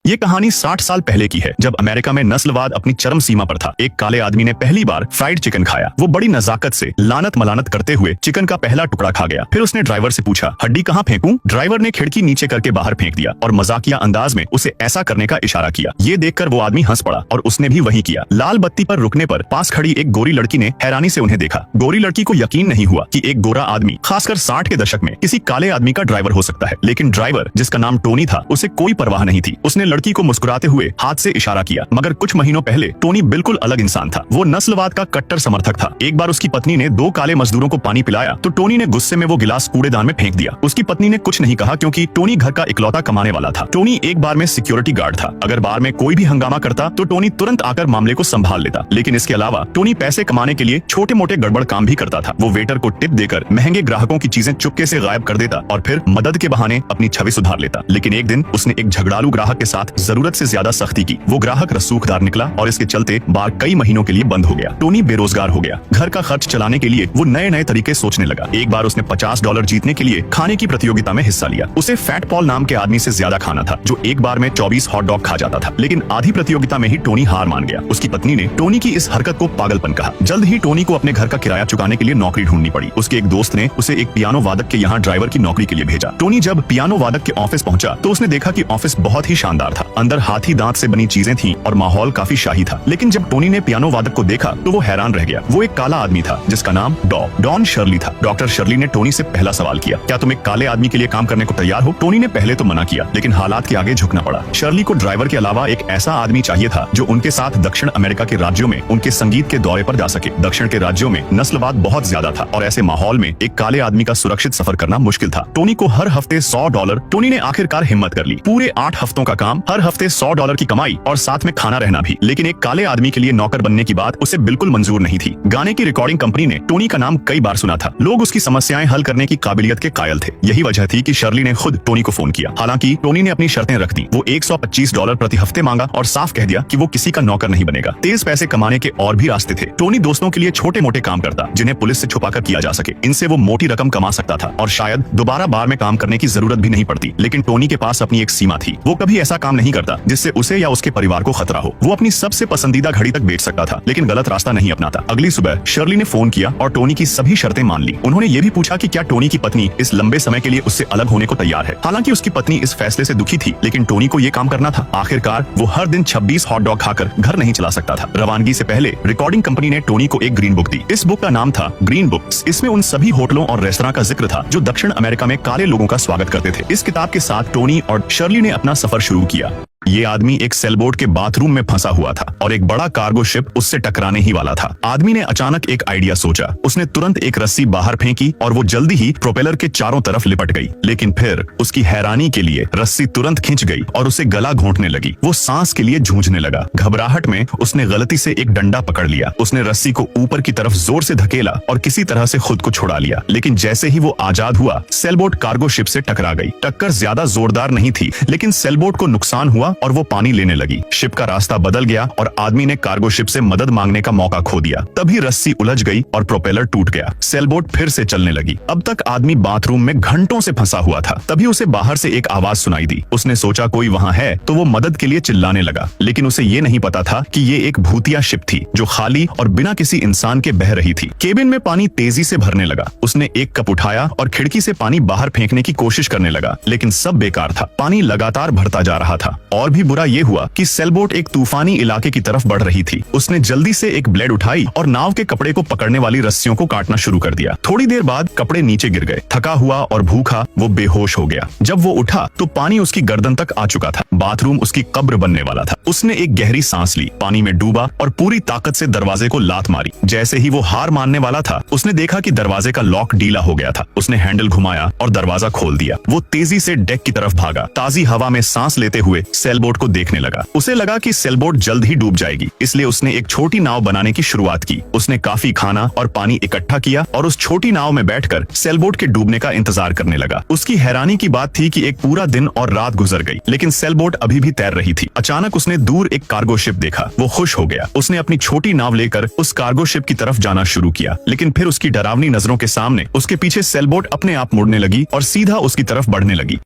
ये कहानी 60 साल पहले की है, जब अमेरिका में नस्लवाद अपनी चरम सीमा पर था। एक काले आदमी ने पहली बार फ्राइड चिकन खाया। वो बड़ी नजाकत से लानत मलानत करते हुए चिकन का पहला टुकड़ा खा गया। फिर उसने ड्राइवर से पूछा, हड्डी कहाँ फेंकूं? ड्राइवर ने खिड़की नीचे करके बाहर फेंक दिया और मजाकिया अंदाज में उसे ऐसा करने का इशारा किया। ये देखकर वो आदमी हंस पड़ा और उसने भी वही किया। लाल बत्ती पर रुकने पर पास खड़ी एक गोरी लड़की ने हैरानी से उन्हें देखा। गोरी लड़की को यकीन नहीं हुआ कि एक गोरा आदमी, खासकर 60 के दशक में, किसी काले आदमी का ड्राइवर हो सकता है। लेकिन ड्राइवर, जिसका नाम टोनी था, उसे कोई परवाह नहीं थी। उसने लड़की को मुस्कुराते हुए हाथ से इशारा किया। मगर कुछ महीनों पहले टोनी बिल्कुल अलग इंसान था। वो नस्लवाद का कट्टर समर्थक था। एक बार उसकी पत्नी ने 2 काले मजदूरों को पानी पिलाया तो टोनी ने गुस्से में वो गिलास कूड़ेदान में फेंक दिया। उसकी पत्नी ने कुछ नहीं कहा क्योंकि टोनी घर का इकलौता कमाने वाला था। टोनी एक बार में सिक्योरिटी गार्ड था। अगर बार में कोई भी हंगामा करता तो टोनी तुरंत आकर मामले को संभाल लेता। लेकिन इसके अलावा टोनी पैसे कमाने के लिए छोटे मोटे गड़बड़ काम भी करता था। वो वेटर को टिप देकर महंगे ग्राहकों की चीजें चुपके से गायब कर देता और फिर मदद के बहाने अपनी छवि सुधार लेता। लेकिन एक दिन उसने एक झगड़ालू ग्राहक के साथ जरूरत से ज्यादा सख्ती की। वो ग्राहक रसूखदार निकला और इसके चलते बार कई महीनों के लिए बंद हो गया। टोनी बेरोजगार हो गया। घर का खर्च चलाने के लिए वो नए नए तरीके सोचने लगा। एक बार उसने $50 जीतने के लिए खाने की प्रतियोगिता में हिस्सा लिया। उसे फैट पॉल नाम के आदमी से ज्यादा खाना था, जो एक बार में 24 हॉट डॉग खा जाता था। लेकिन आधी प्रतियोगिता में ही टोनी हार मान गया। उसकी पत्नी ने टोनी की इस हरकत को पागलपन कहा। जल्द ही टोनी को अपने घर का किराया चुकाने के लिए नौकरी ढूंढनी पड़ी। उसके एक दोस्त ने उसे एक पियानो वादक के यहाँ ड्राइवर की नौकरी के लिए भेजा। टोनी जब पियानो वादक के ऑफिस पहुंचा तो उसने देखा कि ऑफिस बहुत ही शानदार था। अंदर हाथी दांत से बनी चीजें थी और माहौल काफी शाही था। लेकिन जब टोनी ने पियानो वादक को देखा तो वो हैरान रह गया। वो एक काला आदमी था जिसका नाम डॉन शर्ली था। डॉक्टर शर्ली ने टोनी से पहला सवाल किया, क्या तुम एक काले आदमी के लिए काम करने को तैयार हो? टोनी ने पहले तो मना किया, लेकिन हालात के आगे झुकना पड़ा। शर्ली को ड्राइवर के अलावा एक ऐसा आदमी चाहिए था जो उनके साथ दक्षिण अमेरिका के राज्यों में उनके संगीत के दौरे पर जा सके। दक्षिण के राज्यों में नस्लवाद बहुत ज्यादा था और ऐसे माहौल में एक काले आदमी का सुरक्षित सफर करना मुश्किल था। टोनी को हर हफ्ते $100। टोनी ने आखिरकार हिम्मत कर ली। पूरे 8 हफ्तों का काम, हर हफ्ते $100 की कमाई और साथ में खाना रहना भी। लेकिन एक काले आदमी के लिए नौकर बनने की बात उसे बिल्कुल मंजूर नहीं थी। गाने की रिकॉर्डिंग कंपनी ने टोनी का नाम कई बार सुना था। लोग उसकी समस्याएं हल करने की काबिलियत के कायल थे। यही वजह थी कि शर्ली ने खुद टोनी को फोन किया। हालांकि टोनी ने अपनी शर्तें रख दी। वो $125 प्रति हफ्ते मांगा और साफ कह दिया कि वो किसी का नौकर नहीं बनेगा। तेज पैसे कमाने के और भी रास्ते थे। टोनी दोस्तों के लिए छोटे मोटे काम करता जिन्हें पुलिस से छुपाकर किया जा सके। इनसे वो मोटी रकम कमा सकता था और शायद दोबारा बार में काम करने की जरूरत भी नहीं पड़ती। लेकिन टोनी के पास अपनी एक सीमा थी। वो कभी ऐसा काम नहीं करता जिससे उसे या उसके परिवार को खतरा हो। वो अपनी सबसे पसंदीदा घड़ी तक बेच सकता था, लेकिन गलत रास्ता नहीं अपनाता। अगली सुबह शर्ली ने फोन किया और टोनी की सभी शर्तें मान ली। उन्होंने ये भी पूछा कि क्या टोनी की पत्नी इस लंबे समय के लिए उससे अलग होने को तैयार है। हालांकि उसकी पत्नी इस फैसले से दुखी थी, लेकिन टोनी को ये काम करना था। आखिरकार वो हर दिन 26 हॉट डॉग खाकर घर नहीं चला सकता था। रवानगी से पहले रिकॉर्डिंग कंपनी ने टोनी को एक ग्रीन बुक दी। इस बुक का नाम था ग्रीन बुक्स। इसमें उन सभी होटलों और रेस्तरां का जिक्र था जो दक्षिण अमेरिका में काले लोगों का स्वागत करते थे। इस किताब के साथ टोनी और शर्ली ने अपना सफर शुरू किया। ये आदमी एक सेलबोट के बाथरूम में फंसा हुआ था और एक बड़ा कार्गो शिप उससे टकराने ही वाला था। आदमी ने अचानक एक आइडिया सोचा। उसने तुरंत एक रस्सी बाहर फेंकी और वो जल्दी ही प्रोपेलर के चारों तरफ लिपट गई। लेकिन फिर उसकी हैरानी के लिए रस्सी तुरंत खिंच गई और उसे गला घोंटने लगी। वो सांस के लिए जूझने लगा। घबराहट में उसने गलती से एक डंडा पकड़ लिया। उसने रस्सी को ऊपर की तरफ जोर से धकेला और किसी तरह से खुद को छुड़ा लिया। लेकिन जैसे ही वो आजाद हुआ, सेलबोट कार्गो शिप से टकरा गई। टक्कर ज्यादा जोरदार नहीं थी, लेकिन सेलबोट को नुकसान हुआ और वो पानी लेने लगी। शिप का रास्ता बदल गया और आदमी ने कार्गो शिप से मदद मांगने का मौका खो दिया। तभी रस्सी उलझ गई और प्रोपेलर टूट गया। सेलबोट फिर से चलने लगी। अब तक आदमी बाथरूम में घंटों से फंसा हुआ था। तभी उसे बाहर से एक आवाज सुनाई दी। उसने सोचा कोई वहां है तो वो मदद के लिए चिल्लाने लगा। लेकिन उसे ये नहीं पता था कि ये एक भूतिया शिप थी जो खाली और बिना किसी इंसान के बह रही थी। केबिन में पानी तेजी से भरने लगा। उसने एक कप उठाया और खिड़की से पानी बाहर फेंकने की कोशिश करने लगा, लेकिन सब बेकार था। पानी लगातार भरता जा रहा था। और भी बुरा ये हुआ कि सेलबोट एक तूफानी इलाके की तरफ बढ़ रही थी। उसने जल्दी से एक ब्लेड उठाई और नाव के कपड़े को पकड़ने वाली रस्सियों को काटना शुरू कर दिया। थोड़ी देर बाद कपड़े नीचे गिर गए। थका हुआ और भूखा वो बेहोश हो गया। जब वो उठा तो पानी उसकी गर्दन तक आ चुका था। बाथरूम उसकी कब्र बनने वाला था। उसने एक गहरी सांस ली, पानी में डूबा और पूरी ताकत से दरवाजे को लात मारी। जैसे ही वो हार मानने वाला था, उसने देखा कि दरवाजे का लॉक ढीला हो गया था। उसने हैंडल घुमाया और दरवाजा खोल दिया। वो तेजी से डेक की तरफ भागा। ताजी हवा में सांस लेते हुए सेलबोट को देखने लगा। उसे लगा कि सेलबोट जल्द ही डूब जाएगी, इसलिए उसने एक छोटी नाव बनाने की शुरुआत की। उसने काफी खाना और पानी इकट्ठा किया और उस छोटी नाव में बैठकर सेलबोट के डूबने का इंतजार करने लगा। उसकी हैरानी की बात थी कि एक पूरा दिन और रात गुजर गई, लेकिन सेलबोट अभी भी तैर रही थी। अचानक उसने दूर एक कार्गो शिप देखा। वो खुश हो गया। उसने अपनी छोटी नाव लेकर उस कार्गो शिप की तरफ जाना शुरू किया, लेकिन फिर उसकी डरावनी नजरों के सामने उसके पीछे सेलबोट अपने आप मुड़ने लगी और सीधा उसकी तरफ बढ़ने लगी।